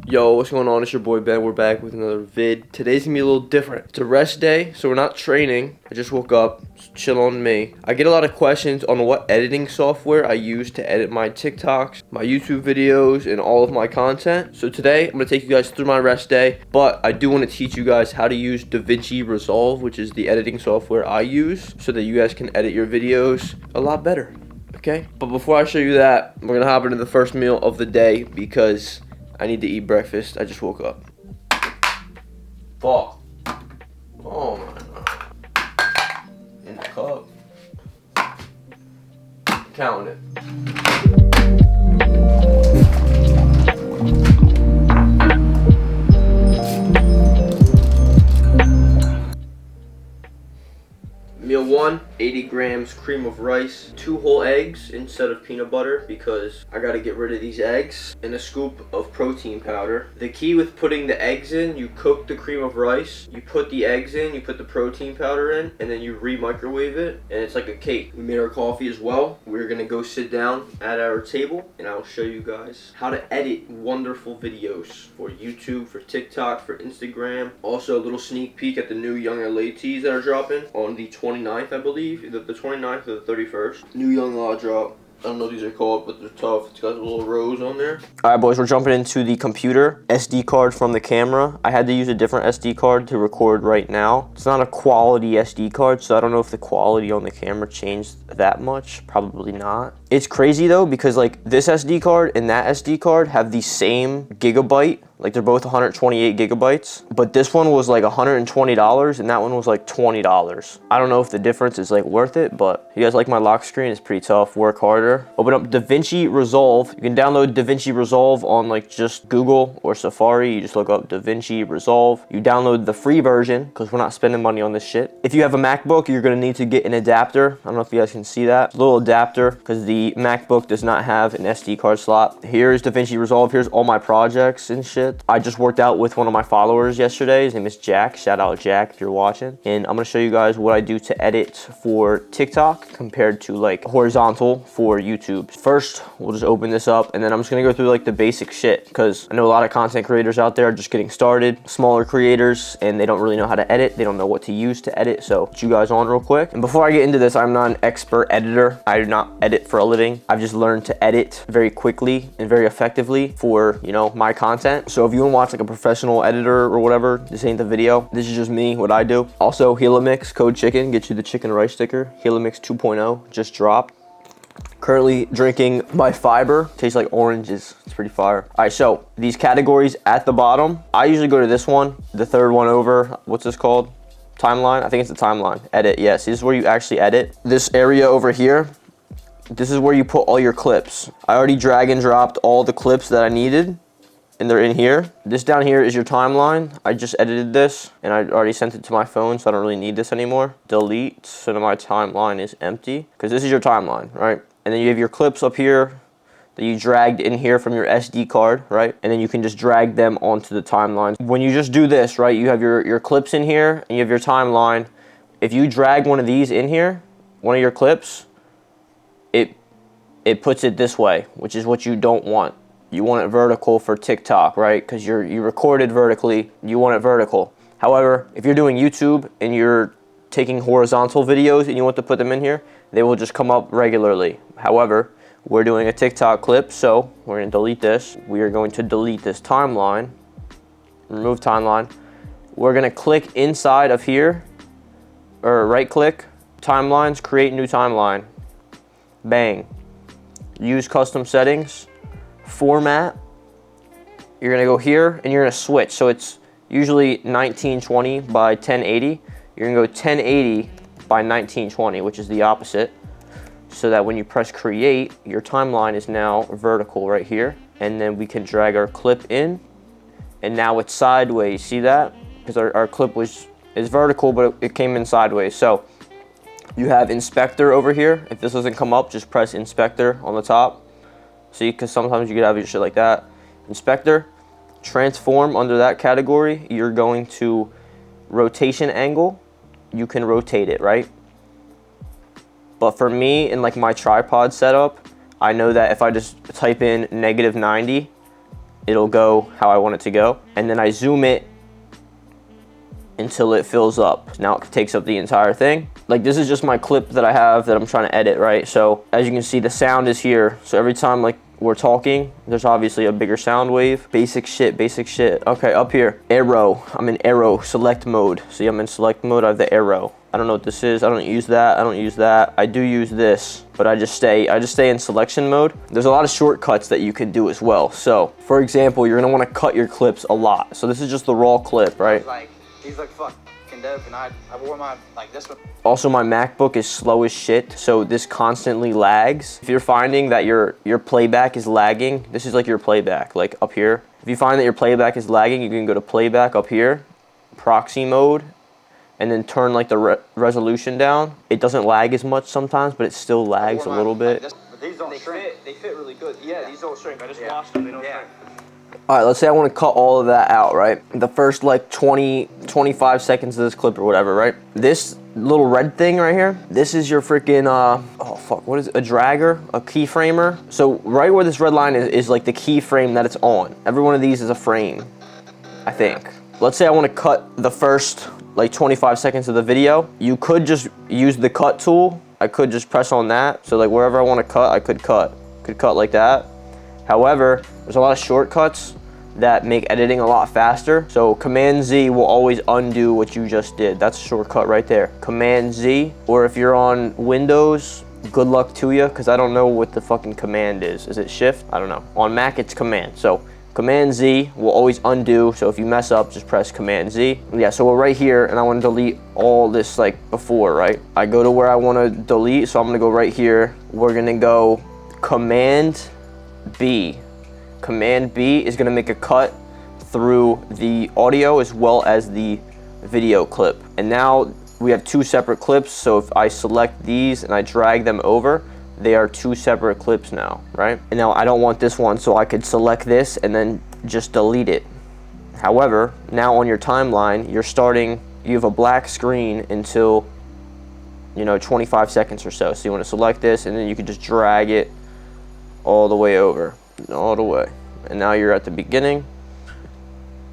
Yo, what's going on? It's your boy Ben. We're back with another vid. Today's gonna be a little different. It's a rest day, so we're not training. I just woke up, chill on me. I get a lot of questions on what editing software I use to edit my TikToks, my YouTube videos, and all of my content. So today, I'm gonna take you guys through my rest day, but I do want to teach you guys how to use Davinci Resolve, which is the editing software I use, so that you guys can edit your videos a lot better, okay? But before I show you that, we're gonna hop into the first meal of the day because I need to eat breakfast. I just woke up. Fuck. Oh my god. In the cup. Counting it. Meal 1, 80 grams cream of rice, 2 whole eggs instead of peanut butter because I gotta get rid of these eggs, and a scoop of protein powder. The key with putting the eggs in, you cook the cream of rice, you put the eggs in, you put the protein powder in, and then you re-microwave it, and it's like a cake. We made our coffee as well. We're gonna go sit down at our table, and I'll show you guys how to edit wonderful videos for YouTube, for TikTok, for Instagram. Also a little sneak peek at the new Young LA teas that are dropping on the 29th, I believe, either the 29th or the 31st. New Young Law drop. I don't know what these are called, but they're tough. It's got a little rose on there. All right, boys, we're jumping into the computer. SD card from the camera. I had to use a different SD card to record right now. It's not a quality SD card, so I don't know if the quality on the camera changed that much. Probably not. It's crazy though, because like this SD card and that SD card have the same gigabyte. Like they're both 128 gigabytes, but this one was like $120 and that one was like $20. I don't know if the difference is like worth it, but if you guys like my lock screen, it's pretty tough. Work harder. Open up Davinci Resolve. You can download Davinci Resolve on like just Google or Safari. You just look up Davinci Resolve. You download the free version because we're not spending money on this shit. If you have a MacBook, you're gonna need to get an adapter. I don't know if you guys can see that. Little adapter because the MacBook does not have an SD card slot. Here's Davinci Resolve. Here's all my projects and shit. I just worked out with one of my followers yesterday. His name is Jack. Shout out Jack if you're watching. And I'm gonna show you guys what I do to edit for TikTok compared to like horizontal for YouTube. First, we'll just open this up and then I'm just gonna go through like the basic shit because I know a lot of content creators out there are just getting started, smaller creators, and they don't really know how to edit. They don't know what to use to edit. So put you guys on real quick. And before I get into this, I'm not an expert editor. I do not edit for a living. I've just learned to edit very quickly and very effectively for, you know, my content. So if you want to watch like a professional editor or whatever, this ain't the video. This is just me, what I do. Also, Helamix code chicken, get you the chicken rice sticker. Helamix 2.0 just dropped. Currently drinking my fiber. Tastes like oranges. It's pretty fire. All right, so these categories at the bottom, I usually go to this one, the third one over. What's this called? Timeline? I think it's the timeline. Edit, yes. This is where you actually edit. This area over here, this is where you put all your clips. I already drag and dropped all the clips that I needed, and they're in here. This down here is your timeline. I just edited this, and I already sent it to my phone, so I don't really need this anymore. Delete, so now my timeline is empty, because this is your timeline, right? And then you have your clips up here that you dragged in here from your SD card, right? And then you can just drag them onto the timeline. When you just do this, right, you have your clips in here, and you have your timeline. If you drag one of these in here, one of your clips, it puts it this way, which is what you don't want. You want it vertical for TikTok, right? Because you recorded vertically, you want it vertical. However, if you're doing YouTube and you're taking horizontal videos and you want to put them in here, they will just come up regularly. However, we're doing a TikTok clip, so we're gonna delete this. We are going to delete this timeline, remove timeline. We're gonna click inside of here, or right click, timelines, create new timeline. Bang. Use custom settings. Format, you're gonna go here and you're gonna switch. So it's usually 1920 by 1080. You're gonna go 1080 by 1920, which is the opposite. So that when you press create, your timeline is now vertical right here. And then we can drag our clip in, and now it's sideways. See that? Because our clip is vertical, but it came in sideways. So you have inspector over here. If this doesn't come up, just press inspector on the top. See, because sometimes you could have your shit like that. Inspector, transform under that category. You're going to rotation angle. You can rotate it, right? But for me, in like my tripod setup, I know that if I just type in -90, it'll go how I want it to go. And then I zoom it until it fills up. Now it takes up the entire thing. Like, this is just my clip that I have that I'm trying to edit, right? So as you can see, the sound is here. So every time like we're talking, there's obviously a bigger sound wave. Basic shit, basic shit. Okay, up here, arrow. I'm in arrow select mode. See, I'm in select mode, I have the arrow. I don't know what this is. I don't use that. I don't use that. I do use this, but I just stay in selection mode. There's a lot of shortcuts that you can do as well. So for example, you're gonna wanna cut your clips a lot. So this is just the raw clip, right? He's like, fucking Dev, and I wore my, like, this one. Also, my MacBook is slow as shit, so this constantly lags. If you're finding that your playback is lagging, this is like your playback, like up here. If you find that your playback is lagging, you can go to playback up here, proxy mode, and then turn like the resolution down. It doesn't lag as much sometimes, but it still lags a little bit. But these don't shrink. They fit really good. Yeah, these don't shrink. I just washed them, they don't shrink. All right, let's say I want to cut all of that out, right? The first like 25 seconds of this clip or whatever, right? This little red thing right here, this is your freaking, oh fuck, what is it? A dragger, a keyframer. So right where this red line is like the keyframe that it's on. Every one of these is a frame, I think. Let's say I want to cut the first like 25 seconds of the video. You could just use the cut tool. I could just press on that. So like wherever I want to cut, I could cut. Could cut like that. However, there's a lot of shortcuts that make editing a lot faster. So Command Z will always undo what you just did. That's a shortcut right there. Command Z, or if you're on Windows, good luck to you, because I don't know what the fucking command is. Is it Shift? I don't know. On Mac, it's Command. So Command Z will always undo. So if you mess up, just press Command Z. Yeah, so we're right here, and I want to delete all this like before, right? I go to where I want to delete, so I'm gonna go right here. We're gonna go Command B. Command B is going to make a cut through the audio as well as the video clip. And now we have two separate clips. So if I select these and I drag them over, they are two separate clips now, right? And now I don't want this one, so I could select this and then just delete it. However, now on your timeline, you have a black screen until, 25 seconds or so. So you want to select this and then you can just drag it all the way over, all the way. And now you're at the beginning,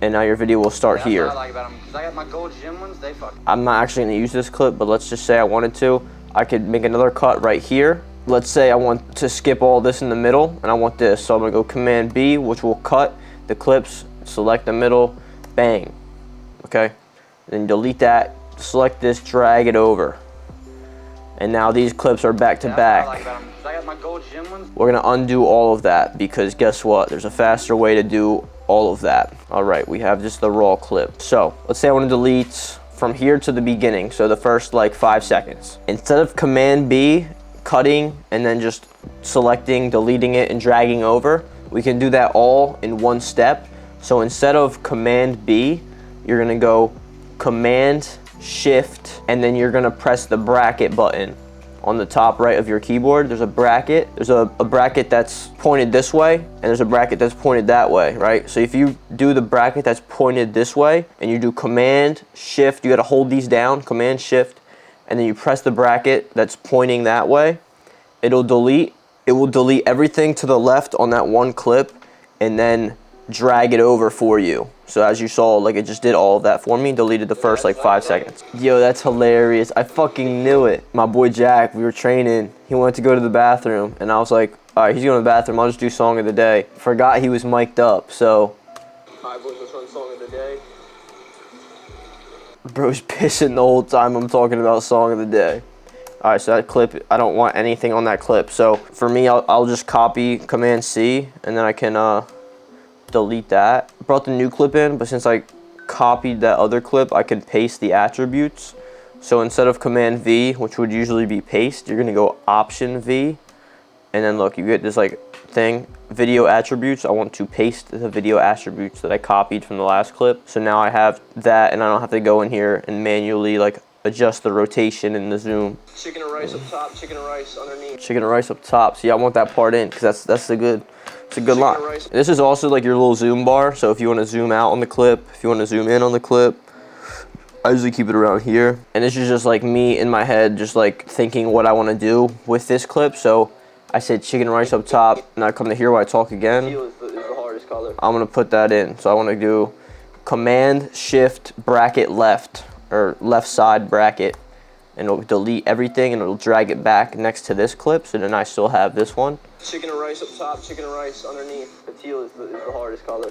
and now your video will start here. That's what I like about them, because I got my gold gym ones, they fuck. I'm not actually gonna use this clip, but let's just say I wanted to. I could make another cut right here. Let's say I want to skip all this in the middle, and I want this. So I'm gonna go Command B, which will cut the clips, select the middle, bang, okay? Then delete that, select this, drag it over. And now these clips are back to back. That's what I like about them, because I got my gold gym ones. We're gonna undo all of that, because guess what? There's a faster way to do all of that. All right, we have just the raw clip. So let's say I want to delete from here to the beginning, so the first like 5 seconds. Instead of Command B, cutting, and then just selecting, deleting it, and dragging over, we can do that all in one step. So instead of Command B, you're gonna go Command Shift, and then you're gonna press the bracket button on the top right of your keyboard. There's a bracket. There's a bracket that's pointed this way, and there's a bracket that's pointed that way, right? So if you do the bracket that's pointed this way, and you do Command Shift, you gotta hold these down, Command Shift, and then you press the bracket that's pointing that way, it will delete everything to the left on that one clip, and then drag it over for you. So as you saw, like, it just did all of that for me, deleted the first like 5 seconds. Yo, that's hilarious. I fucking knew it. My boy Jack, we were training. He wanted to go to the bathroom, and I was like, all right, he's going to the bathroom. I'll just do song of the day. Forgot he was mic'd up, so. All right, boys, let's run song of the day. Bro's pissing the whole time I'm talking about song of the day. All right, so that clip, I don't want anything on that clip. So for me, I'll just copy Command C, and then I can delete that. Brought the new clip in, but since I copied that other clip, I can paste the attributes. So instead of Command V, which would usually be paste, you're gonna go Option V, and then look, you get this like thing, video attributes. I want to paste the video attributes that I copied from the last clip. So now I have that, and I don't have to go in here and manually like adjust the rotation and the zoom. Chicken and rice up top, chicken and rice underneath. Chicken and rice up top. See, I want that part in, because that's a good. It's a good line. This is also like your little zoom bar, so if you want to zoom out on the clip, if you want to zoom in on the clip, I usually keep it around here. And this is just like me in my head, just like thinking what I want to do with this clip. So I said chicken and rice up top, and I come to here while I talk again. Heel is the hardest color. I'm gonna put that in. So I want to do Command Shift bracket left, or left side bracket, and it'll delete everything and it'll drag it back next to this clip. So then I still have this one. Chicken and rice up top, chicken and rice underneath. The teal is the hardest color.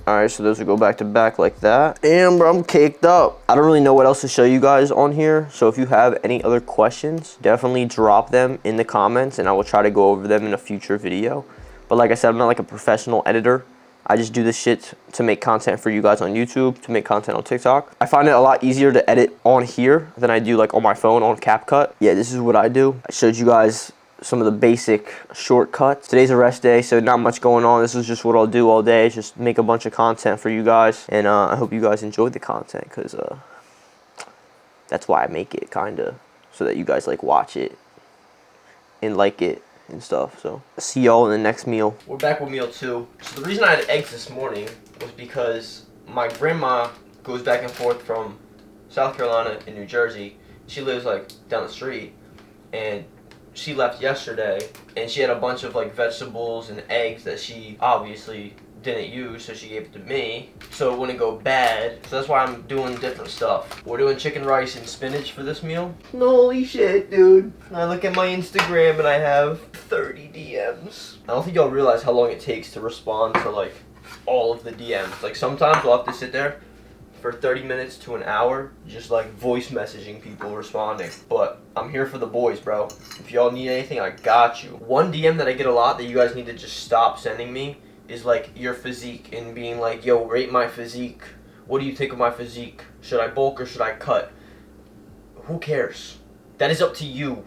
Alright, so those will go back to back like that. And bro, I'm caked up. I don't really know what else to show you guys on here. So if you have any other questions, definitely drop them in the comments and I will try to go over them in a future video. But like I said, I'm not like a professional editor. I just do this shit to make content for you guys on YouTube, to make content on TikTok. I find it a lot easier to edit on here than I do like on my phone on CapCut. Yeah, this is what I do. I showed you guys some of the basic shortcuts. Today's a rest day, so not much going on. This is just what I'll do all day, just make a bunch of content for you guys. And I hope you guys enjoyed the content, because that's why I make it, kinda, so that you guys like watch it and like it and stuff. So see y'all in the next meal. We're back with meal 2. So the reason I had eggs this morning was because my grandma goes back and forth from South Carolina and New Jersey. She lives like down the street, and she left yesterday and she had a bunch of like vegetables and eggs that she obviously didn't use, so she gave it to me so it wouldn't go bad. So that's why I'm doing different stuff. We're doing chicken rice and spinach for this meal. Holy shit, dude. I look at my Instagram and I have 30 DMs. I don't think y'all realize how long it takes to respond to like all of the DMs. Like sometimes I'll have to sit there for 30 minutes to an hour just like voice messaging people responding. But I'm here for the boys, bro. If y'all need anything, I got you. One DM that I get a lot that you guys need to just stop sending me is like your physique and being like, yo, rate my physique. What do you think of my physique? Should I bulk or should I cut? Who cares? That is up to you.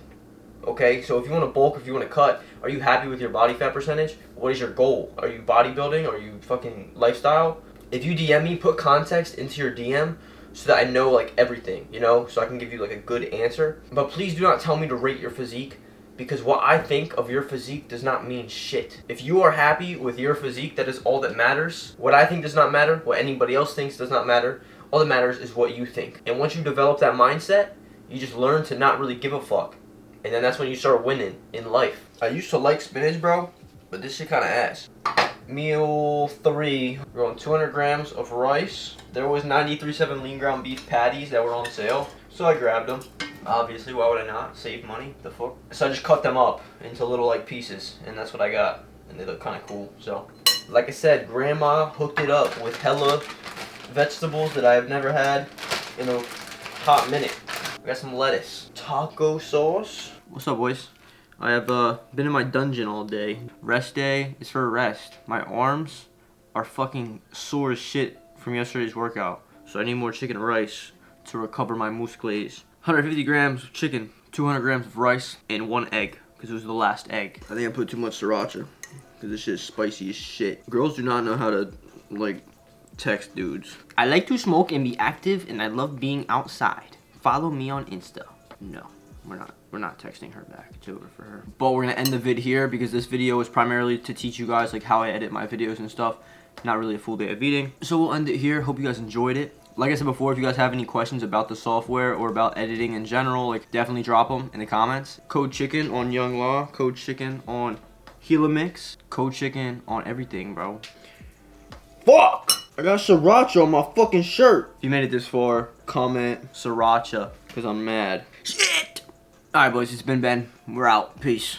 Okay, so if you want to bulk, if you want to cut, are you happy with your body fat percentage? What is your goal? Are you bodybuilding? Are you fucking lifestyle? If you DM me, put context into your DM so that I know like everything, you know, so I can give you like a good answer. But please do not tell me to rate your physique, because what I think of your physique does not mean shit. If you are happy with your physique, that is all that matters. What I think does not matter. What anybody else thinks does not matter. All that matters is what you think. And once you develop that mindset, you just learn to not really give a fuck. And then that's when you start winning in life. I used to like spinach, bro, but this shit kind of ass. Meal 3, we're going 200 grams of rice. There was 93.7 lean ground beef patties that were on sale, so I grabbed them. Obviously, why would I not? Save money, the fuck? So I just cut them up into little like pieces, and that's what I got. And they look kind of cool. So, like I said, grandma hooked it up with hella vegetables that I have never had in a hot minute. I got some lettuce. Taco sauce. What's up, boys? I have been in my dungeon all day. Rest day is for rest. My arms are fucking sore as shit from yesterday's workout. So I need more chicken and rice to recover my muscles. 150 grams of chicken, 200 grams of rice, and 1 egg, because it was the last egg. I think I put too much sriracha, because this shit is spicy as shit. Girls do not know how to, like, text dudes. I like to smoke and be active, and I love being outside. Follow me on Insta. No. We're not texting her back. It's over for her. But we're gonna end the vid here because this video is primarily to teach you guys like how I edit my videos and stuff. Not really a full day of eating. So we'll end it here. Hope you guys enjoyed it. Like I said before, if you guys have any questions about the software or about editing in general, like definitely drop them in the comments. Code chicken on Young Law. Code chicken on Gila Mix. Code chicken on everything, bro. Fuck! I got sriracha on my fucking shirt. If you made it this far, comment sriracha because I'm mad. Shit! Alright, boys, it's been Ben. We're out. Peace.